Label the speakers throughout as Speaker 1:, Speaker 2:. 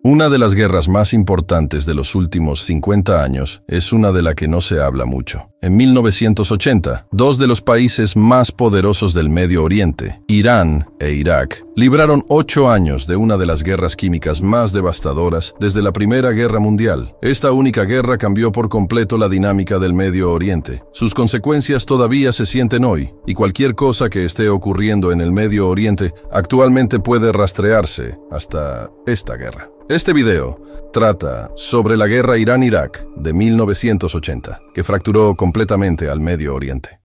Speaker 1: Una de las guerras más importantes de los últimos 50 años es una de la que no se habla mucho. En 1980, dos de los países más poderosos del Medio Oriente, Irán e Irak, libraron 8 años de una de las guerras químicas más devastadoras desde la Primera Guerra Mundial. Esta única guerra cambió por completo la dinámica del Medio Oriente. Sus consecuencias todavía se sienten hoy, y cualquier cosa que esté ocurriendo en el Medio Oriente actualmente puede rastrearse hasta esta guerra. Este video trata sobre la guerra Irán-Irak de 1980, que fracturó completamente al Medio Oriente.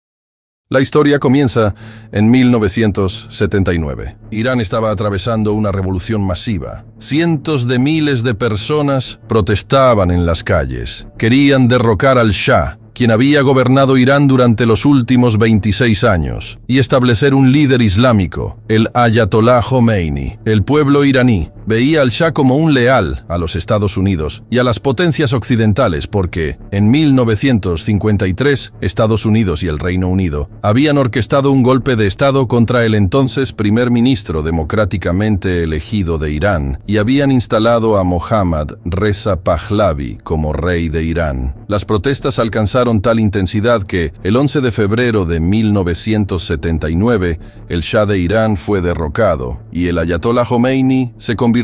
Speaker 1: La historia comienza en 1979. Irán estaba atravesando una revolución masiva. Cientos de miles de personas protestaban en las calles. Querían derrocar al Shah, quien había gobernado Irán durante los últimos 26 años, y establecer un líder islámico, el Ayatollah Khomeini. El pueblo iraní veía al Shah como un leal a los Estados Unidos y a las potencias occidentales porque, en 1953, Estados Unidos y el Reino Unido habían orquestado un golpe de Estado contra el entonces primer ministro democráticamente elegido de Irán y habían instalado a Mohammad Reza Pahlavi como rey de Irán. Las protestas alcanzaron tal intensidad que, el 11 de febrero de 1979, el Shah de Irán fue derrocado y el Ayatollah Khomeini se convirtió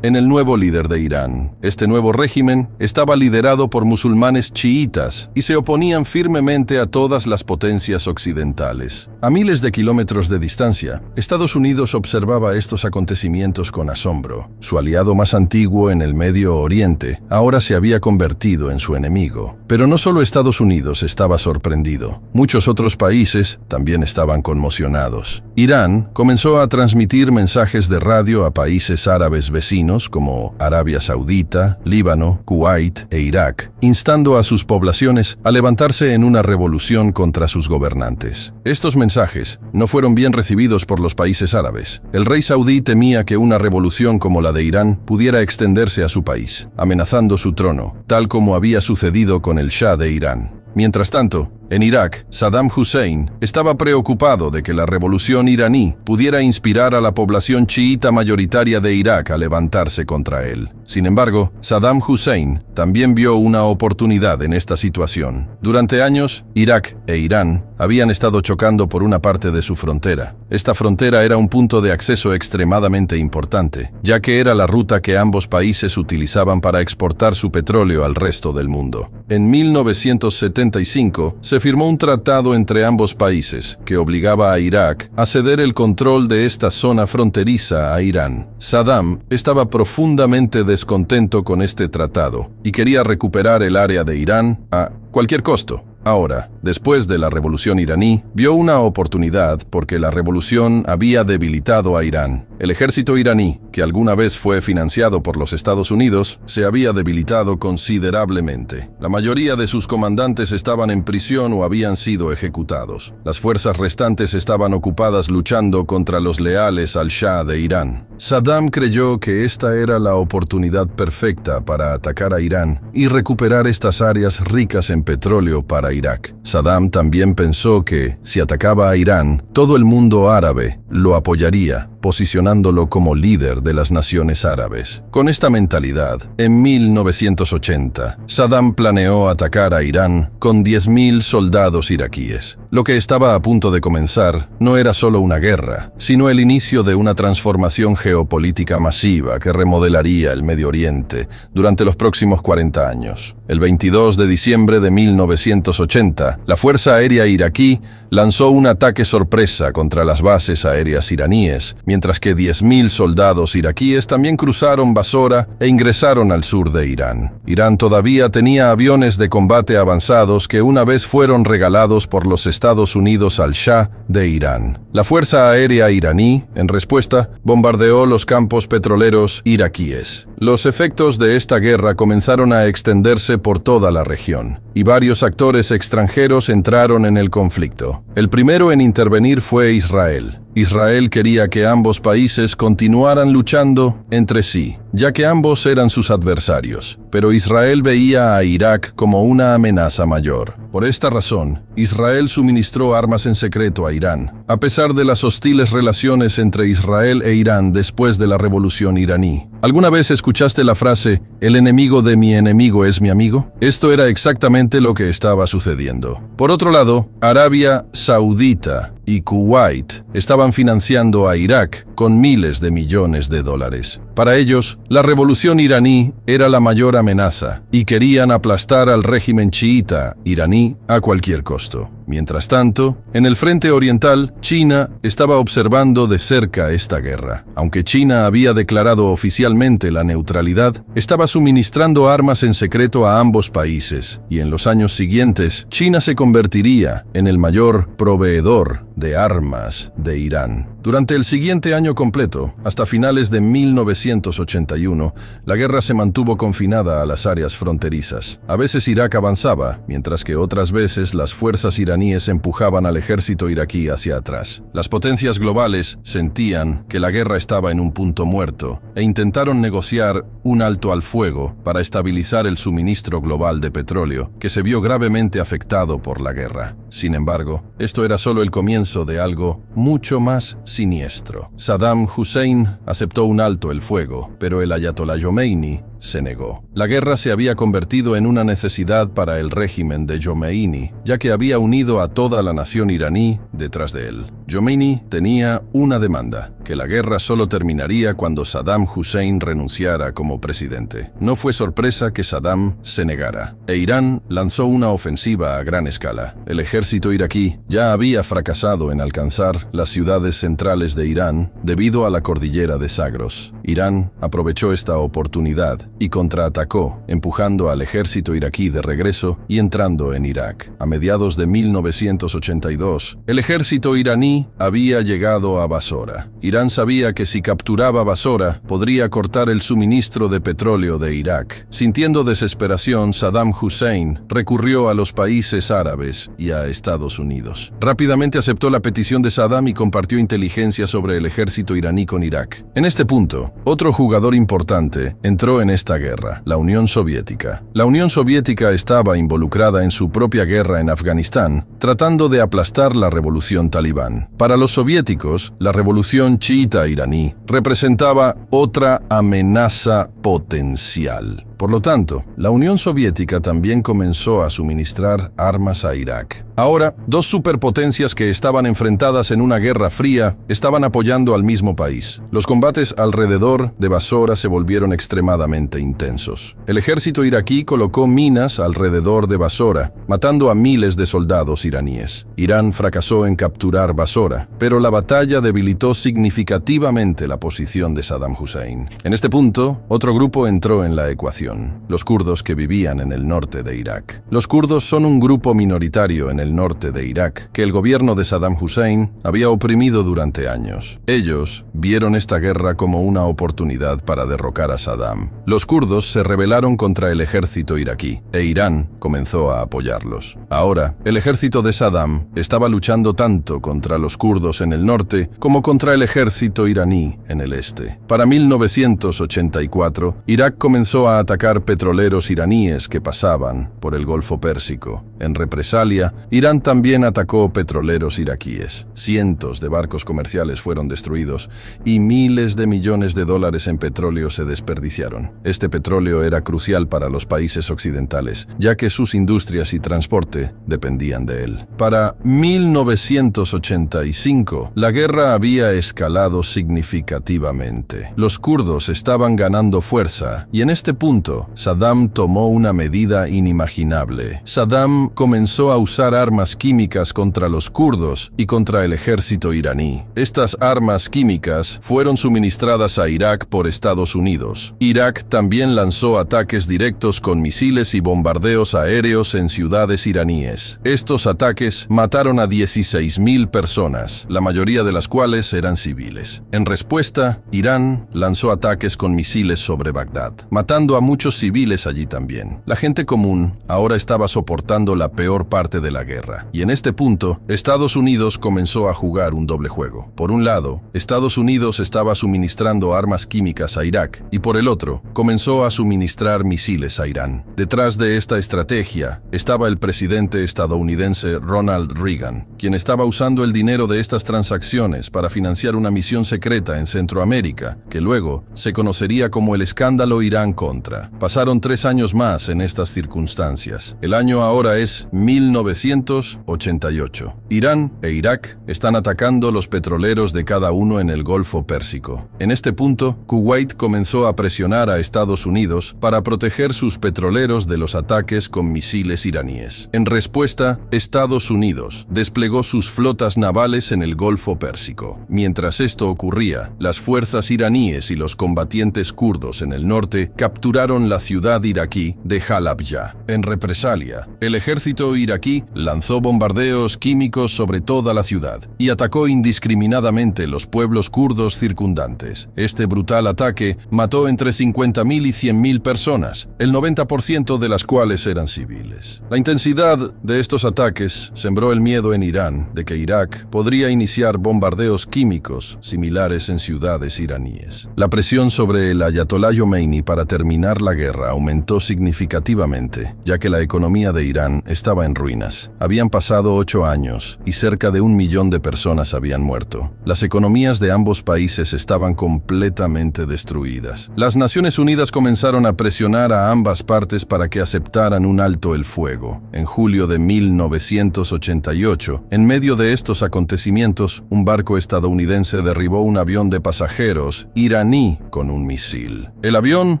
Speaker 1: en el nuevo líder de Irán. Este nuevo régimen estaba liderado por musulmanes chiitas y se oponían firmemente a todas las potencias occidentales. A miles de kilómetros de distancia, Estados Unidos observaba estos acontecimientos con asombro. Su aliado más antiguo en el Medio Oriente ahora se había convertido en su enemigo. Pero no solo Estados Unidos estaba sorprendido, muchos otros países también estaban conmocionados. Irán comenzó a transmitir mensajes de radio a países árabes vecinos como Arabia Saudita, Líbano, Kuwait e Irak, instando a sus poblaciones a levantarse en una revolución contra sus gobernantes. Estos mensajes no fueron bien recibidos por los países árabes. El rey saudí temía que una revolución como la de Irán pudiera extenderse a su país, amenazando su trono, tal como había sucedido con el Shah de Irán. Mientras tanto, en Irak, Saddam Hussein estaba preocupado de que la revolución iraní pudiera inspirar a la población chiita mayoritaria de Irak a levantarse contra él. Sin embargo, Saddam Hussein también vio una oportunidad en esta situación. Durante años, Irak e Irán habían estado chocando por una parte de su frontera. Esta frontera era un punto de acceso extremadamente importante, ya que era la ruta que ambos países utilizaban para exportar su petróleo al resto del mundo. En 1975, se firmó un tratado entre ambos países que obligaba a Irak a ceder el control de esta zona fronteriza a Irán. Saddam estaba profundamente descontento con este tratado y quería recuperar el área de Irán a cualquier costo. Ahora, después de la revolución iraní, vio una oportunidad porque la revolución había debilitado a Irán. El ejército iraní, que alguna vez fue financiado por los Estados Unidos, se había debilitado considerablemente. La mayoría de sus comandantes estaban en prisión o habían sido ejecutados. Las fuerzas restantes estaban ocupadas luchando contra los leales al Shah de Irán. Saddam creyó que esta era la oportunidad perfecta para atacar a Irán y recuperar estas áreas ricas en petróleo para Irak. Saddam también pensó que, si atacaba a Irán, todo el mundo árabe lo apoyaría, posicionándolo como líder de las naciones árabes. Con esta mentalidad, en 1980, Saddam planeó atacar a Irán con 10.000 soldados iraquíes. Lo que estaba a punto de comenzar no era solo una guerra, sino el inicio de una transformación geopolítica masiva que remodelaría el Medio Oriente durante los próximos 40 años. El 22 de diciembre de 1980, la Fuerza Aérea iraquí lanzó un ataque sorpresa contra las bases aéreas iraníes, mientras que 10.000 soldados iraquíes también cruzaron Basora e ingresaron al sur de Irán. Irán todavía tenía aviones de combate avanzados que una vez fueron regalados por los Estados Unidos al Shah de Irán. La Fuerza Aérea iraní, en respuesta, bombardeó los campos petroleros iraquíes. Los efectos de esta guerra comenzaron a extenderse por toda la región, y varios actores extranjeros entraron en el conflicto. El primero en intervenir fue Israel. Israel quería que ambos países continuaran luchando entre sí, ya que ambos eran sus adversarios, pero Israel veía a Irak como una amenaza mayor. Por esta razón, Israel suministró armas en secreto a Irán, a pesar de las hostiles relaciones entre Israel e Irán después de la revolución iraní. ¿Alguna vez escuchaste la frase, "el enemigo de mi enemigo es mi amigo"? Esto era exactamente lo que estaba sucediendo. Por otro lado, Arabia Saudita y Kuwait estaban financiando a Irak con miles de millones de dólares. Para ellos, la revolución iraní era la mayor amenaza y querían aplastar al régimen chiita iraní a cualquier costo. Mientras tanto, en el frente oriental, China estaba observando de cerca esta guerra. Aunque China había declarado oficialmente la neutralidad, estaba suministrando armas en secreto a ambos países, y en los años siguientes, China se convertiría en el mayor proveedor de armas de Irán. Durante el siguiente año completo, hasta finales de 1981, la guerra se mantuvo confinada a las áreas fronterizas. A veces Irak avanzaba, mientras que otras veces las fuerzas iraníes empujaban al ejército iraquí hacia atrás. Las potencias globales sentían que la guerra estaba en un punto muerto e intentaron negociar un alto al fuego para estabilizar el suministro global de petróleo, que se vio gravemente afectado por la guerra. Sin embargo, esto era solo el comienzo de algo mucho más siniestro. Saddam Hussein aceptó un alto el fuego, pero el ayatolá Jomeini se negó. La guerra se había convertido en una necesidad para el régimen de Jomeini, ya que había unido a toda la nación iraní detrás de él. Jomeini tenía una demanda, que la guerra solo terminaría cuando Saddam Hussein renunciara como presidente. No fue sorpresa que Saddam se negara, e Irán lanzó una ofensiva a gran escala. El ejército iraquí ya había fracasado en alcanzar las ciudades centrales de Irán debido a la cordillera de Zagros. Irán aprovechó esta oportunidad y contraatacó, empujando al ejército iraquí de regreso y entrando en Irak. A mediados de 1982, el ejército iraní había llegado a Basora. Irán sabía que si capturaba Basora, podría cortar el suministro de petróleo de Irak. Sintiendo desesperación, Saddam Hussein recurrió a los países árabes y a Estados Unidos. Rápidamente aceptó la petición de Saddam y compartió inteligencia sobre el ejército iraní con Irak. En este punto, otro jugador importante entró en esta guerra, la Unión Soviética. La Unión Soviética estaba involucrada en su propia guerra en Afganistán, tratando de aplastar la revolución talibán. Para los soviéticos, la revolución chiita iraní representaba otra amenaza potencial. Por lo tanto, la Unión Soviética también comenzó a suministrar armas a Irak. Ahora, dos superpotencias que estaban enfrentadas en una guerra fría estaban apoyando al mismo país. Los combates alrededor de Basora se volvieron extremadamente intensos. El ejército iraquí colocó minas alrededor de Basora, matando a miles de soldados iraníes. Irán fracasó en capturar Basora, pero la batalla debilitó significativamente la posición de Saddam Hussein. En este punto, otro grupo entró en la ecuación: los kurdos que vivían en el norte de Irak. Los kurdos son un grupo minoritario en el norte de Irak que el gobierno de Saddam Hussein había oprimido durante años. Ellos vieron esta guerra como una oportunidad para derrocar a Saddam. Los kurdos se rebelaron contra el ejército iraquí e Irán comenzó a apoyarlos. Ahora, el ejército de Saddam estaba luchando tanto contra los kurdos en el norte como contra el ejército iraní en el este. Para 1984, Irak comenzó a atacar petroleros iraníes que pasaban por el Golfo Pérsico. En represalia, Irán también atacó petroleros iraquíes. Cientos de barcos comerciales fueron destruidos y miles de millones de dólares en petróleo se desperdiciaron. Este petróleo era crucial para los países occidentales, ya que sus industrias y transporte dependían de él. Para 1985, la guerra había escalado significativamente. Los kurdos estaban ganando fuerza y en este punto, Saddam tomó una medida inimaginable. Saddam comenzó a usar armas químicas contra los kurdos y contra el ejército iraní. Estas armas químicas fueron suministradas a Irak por Estados Unidos. Irak también lanzó ataques directos con misiles y bombardeos aéreos en ciudades iraníes. Estos ataques mataron a 16.000 personas, la mayoría de las cuales eran civiles. En respuesta, Irán lanzó ataques con misiles sobre Bagdad, matando a muchos muchos civiles allí también. La gente común ahora estaba soportando la peor parte de la guerra. Y en este punto, Estados Unidos comenzó a jugar un doble juego. Por un lado, Estados Unidos estaba suministrando armas químicas a Irak y por el otro, comenzó a suministrar misiles a Irán. Detrás de esta estrategia estaba el presidente estadounidense Ronald Reagan, quien estaba usando el dinero de estas transacciones para financiar una misión secreta en Centroamérica, que luego se conocería como el escándalo Irán-Contra. Pasaron 3 años más en estas circunstancias. El año ahora es 1988. Irán e Irak están atacando los petroleros de cada uno en el Golfo Pérsico. En este punto, Kuwait comenzó a presionar a Estados Unidos para proteger sus petroleros de los ataques con misiles iraníes. En respuesta, Estados Unidos desplegó sus flotas navales en el Golfo Pérsico. Mientras esto ocurría, las fuerzas iraníes y los combatientes kurdos en el norte capturaron la ciudad iraquí de Halabja. En represalia, el ejército iraquí lanzó bombardeos químicos sobre toda la ciudad y atacó indiscriminadamente los pueblos kurdos circundantes. Este brutal ataque mató entre 50.000 y 100.000 personas, el 90% de las cuales eran civiles. La intensidad de estos ataques sembró el miedo en Irán de que Irak podría iniciar bombardeos químicos similares en ciudades iraníes. La presión sobre el Ayatolá Khomeini para terminar la guerra aumentó significativamente, ya que la economía de Irán estaba en ruinas. Habían pasado 8 años y cerca de 1 millón de personas habían muerto. Las economías de ambos países estaban completamente destruidas. Las Naciones Unidas comenzaron a presionar a ambas partes para que aceptaran un alto el fuego. En julio de 1988, en medio de estos acontecimientos, un barco estadounidense derribó un avión de pasajeros iraní con un misil. El avión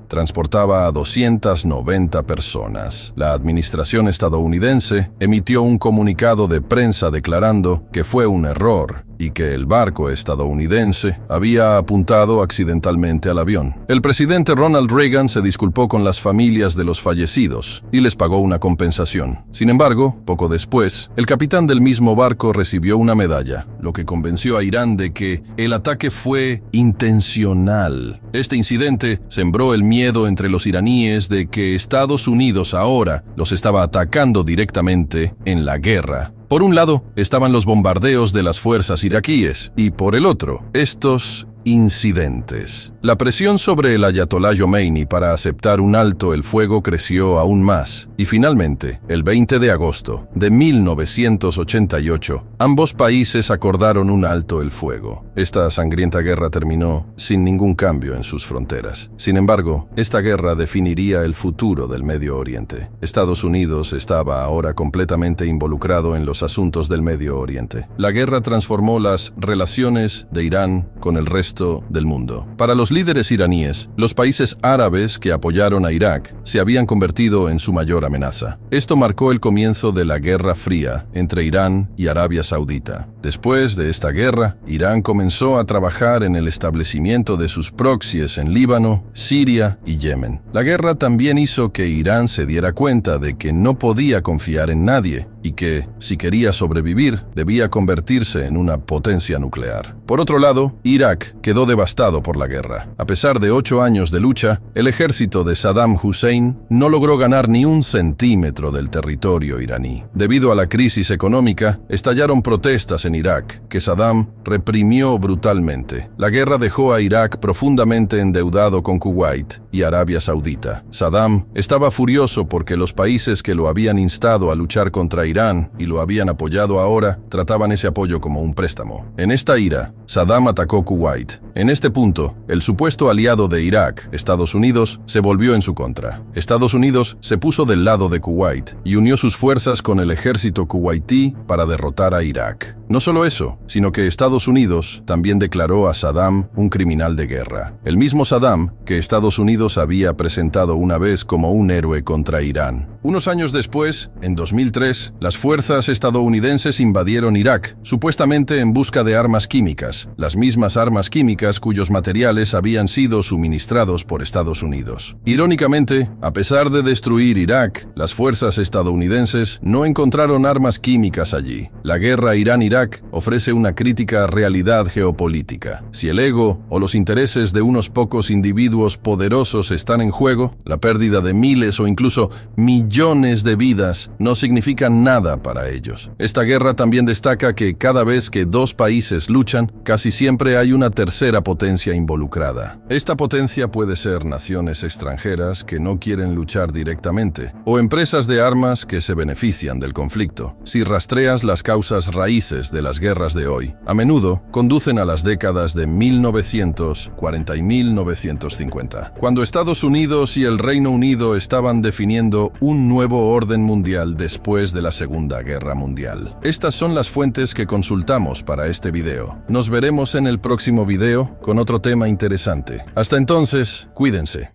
Speaker 1: transportaba a 290 personas. La administración estadounidense emitió un comunicado de prensa declarando que fue un error y que el barco estadounidense había apuntado accidentalmente al avión. El presidente Ronald Reagan se disculpó con las familias de los fallecidos y les pagó una compensación. Sin embargo, poco después, el capitán del mismo barco recibió una medalla, lo que convenció a Irán de que el ataque fue intencional. Este incidente sembró el miedo entre los iraníes de que Estados Unidos ahora los estaba atacando directamente en la guerra. Por un lado, estaban los bombardeos de las fuerzas iraquíes y por el otro, estos incidentes. La presión sobre el Ayatolá Khomeini para aceptar un alto el fuego creció aún más y finalmente, el 20 de agosto de 1988, ambos países acordaron un alto el fuego. Esta sangrienta guerra terminó sin ningún cambio en sus fronteras. Sin embargo, esta guerra definiría el futuro del Medio Oriente. Estados Unidos estaba ahora completamente involucrado en los asuntos del Medio Oriente. La guerra transformó las relaciones de Irán con el resto del mundo. Para los líderes iraníes, los países árabes que apoyaron a Irak se habían convertido en su mayor amenaza. Esto marcó el comienzo de la Guerra Fría entre Irán y Arabia Saudita. Después de esta guerra, Irán comenzó a trabajar en el establecimiento de sus proxies en Líbano, Siria y Yemen. La guerra también hizo que Irán se diera cuenta de que no podía confiar en nadie y que, si quería sobrevivir, debía convertirse en una potencia nuclear. Por otro lado, Irak quedó devastado por la guerra. A pesar de 8 años de lucha, el ejército de Saddam Hussein no logró ganar ni un centímetro del territorio iraní. Debido a la crisis económica, estallaron protestas en Irak, que Saddam reprimió brutalmente. La guerra dejó a Irak profundamente endeudado con Kuwait y Arabia Saudita. Saddam estaba furioso porque los países que lo habían instado a luchar contra Irán y lo habían apoyado ahora trataban ese apoyo como un préstamo. En esta ira, Saddam atacó Kuwait. En este punto, el supuesto aliado de Irak, Estados Unidos, se volvió en su contra. Estados Unidos se puso del lado de Kuwait y unió sus fuerzas con el ejército kuwaití para derrotar a Irak. No solo eso, sino que Estados Unidos también declaró a Saddam un criminal de guerra. El mismo Saddam que Estados Unidos había presentado una vez como un héroe contra Irán. Unos años después, en 2003, las fuerzas estadounidenses invadieron Irak, supuestamente en busca de armas químicas, las mismas armas químicas cuyos materiales habían sido suministrados por Estados Unidos. Irónicamente, a pesar de destruir Irak, las fuerzas estadounidenses no encontraron armas químicas allí. La guerra Irán-Irak ofrece una crítica realidad geopolítica. Si el ego o los intereses de unos pocos individuos poderosos poderosos están en juego, la pérdida de miles o incluso millones de vidas no significan nada para ellos. Esta guerra también destaca que cada vez que dos países luchan, casi siempre hay una tercera potencia involucrada. Esta potencia puede ser naciones extranjeras que no quieren luchar directamente, o empresas de armas que se benefician del conflicto. Si rastreas las causas raíces de las guerras de hoy, a menudo conducen a las décadas de 1940 y 1950, cuando Estados Unidos y el Reino Unido estaban definiendo un nuevo orden mundial después de la Segunda Guerra Mundial. Estas son las fuentes que consultamos para este video. Nos veremos en el próximo video con otro tema interesante. Hasta entonces, cuídense.